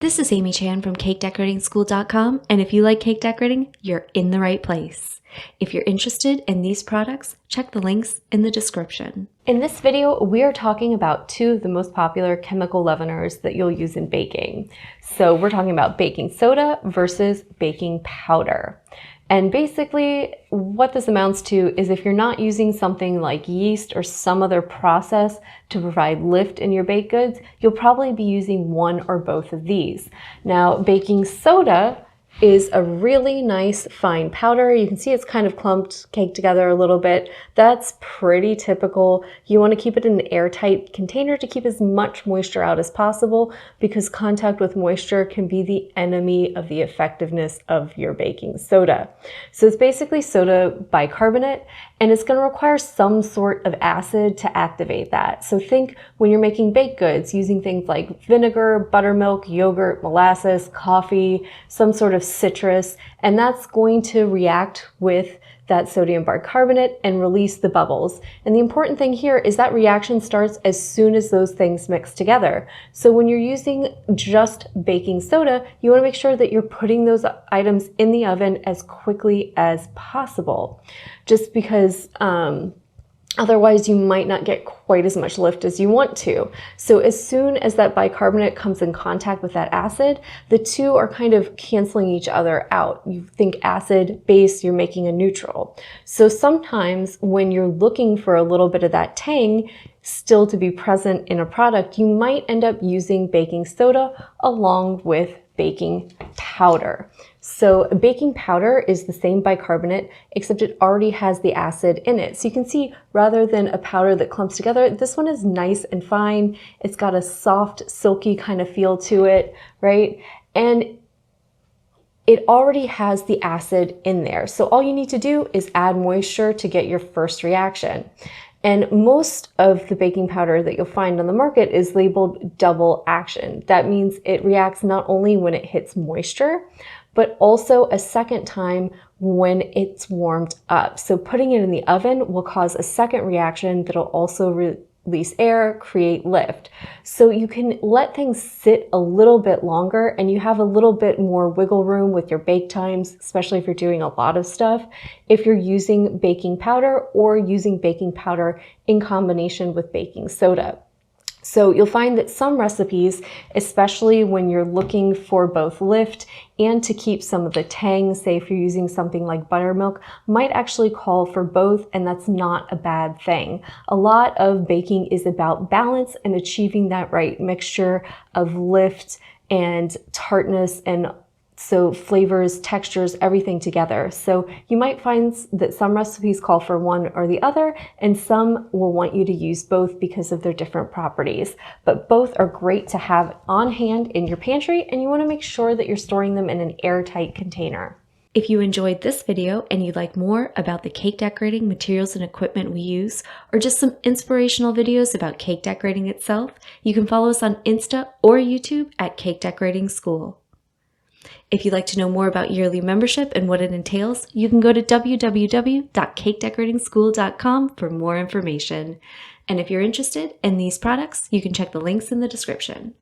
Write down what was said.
This is Amy Chan from CakeDecoratingSchool.com, and if you like cake decorating, you're in the right place. If you're interested in these products, check the links in the description. In this video, we are talking about two of the most popular chemical leaveners that you'll use in baking. So we're talking about baking soda versus baking powder. And basically, what this amounts to is if you're not using something like yeast or some other process to provide lift in your baked goods, you'll probably be using one or both of these. Now, baking soda is a really nice fine powder. You can see it's kind of clumped, caked together a little bit. That's pretty typical. You want to keep it in an airtight container to keep as much moisture out as possible, because contact with moisture can be the enemy of the effectiveness of your baking soda. So it's basically soda bicarbonate, and it's going to require some sort of acid to activate that. So think when you're making baked goods using things like vinegar, buttermilk, yogurt, molasses, coffee, some sort of citrus, and that's going to react with that sodium bicarbonate and release the bubbles. And the important thing here is that reaction starts as soon as those things mix together. So when you're using just baking soda, you want to make sure that you're putting those items in the oven as quickly as possible, just because otherwise you might not get quite as much lift as you want to. So as soon as that bicarbonate comes in contact with that acid, the two are kind of canceling each other out. You think acid, base, you're making a neutral. So sometimes when you're looking for a little bit of that tang still to be present in a product, you might end up using baking soda along with baking powder. So baking powder is the same bicarbonate, except it already has the acid in it. So you can see, rather than a powder that clumps together, this one is nice and fine. It's got a soft, silky kind of feel to it, right? And it already has the acid in there. So all you need to do is add moisture to get your first reaction. And most of the baking powder that you'll find on the market is labeled double action. That means it reacts not only when it hits moisture, but also a second time when it's warmed up. So putting it in the oven will cause a second reaction that'll also release air, create lift. So you can let things sit a little bit longer, and you have a little bit more wiggle room with your bake times, especially if you're doing a lot of stuff, if you're using baking powder or using baking powder in combination with baking soda. So you'll find that some recipes, especially when you're looking for both lift and to keep some of the tang, say if you're using something like buttermilk, might actually call for both, and that's not a bad thing. A lot of baking is about balance and achieving that right mixture of lift and tartness, and so flavors, textures, everything together. So you might find that some recipes call for one or the other, and some will want you to use both because of their different properties. But both are great to have on hand in your pantry, and you want to make sure that you're storing them in an airtight container. If you enjoyed this video and you'd like more about the cake decorating materials and equipment we use, or just some inspirational videos about cake decorating itself, you can follow us on Insta or YouTube at Cake Decorating School. If you'd like to know more about yearly membership and what it entails, you can go to www.cakedecoratingSchool.com for more information. And if you're interested in these products, you can check the links in the description.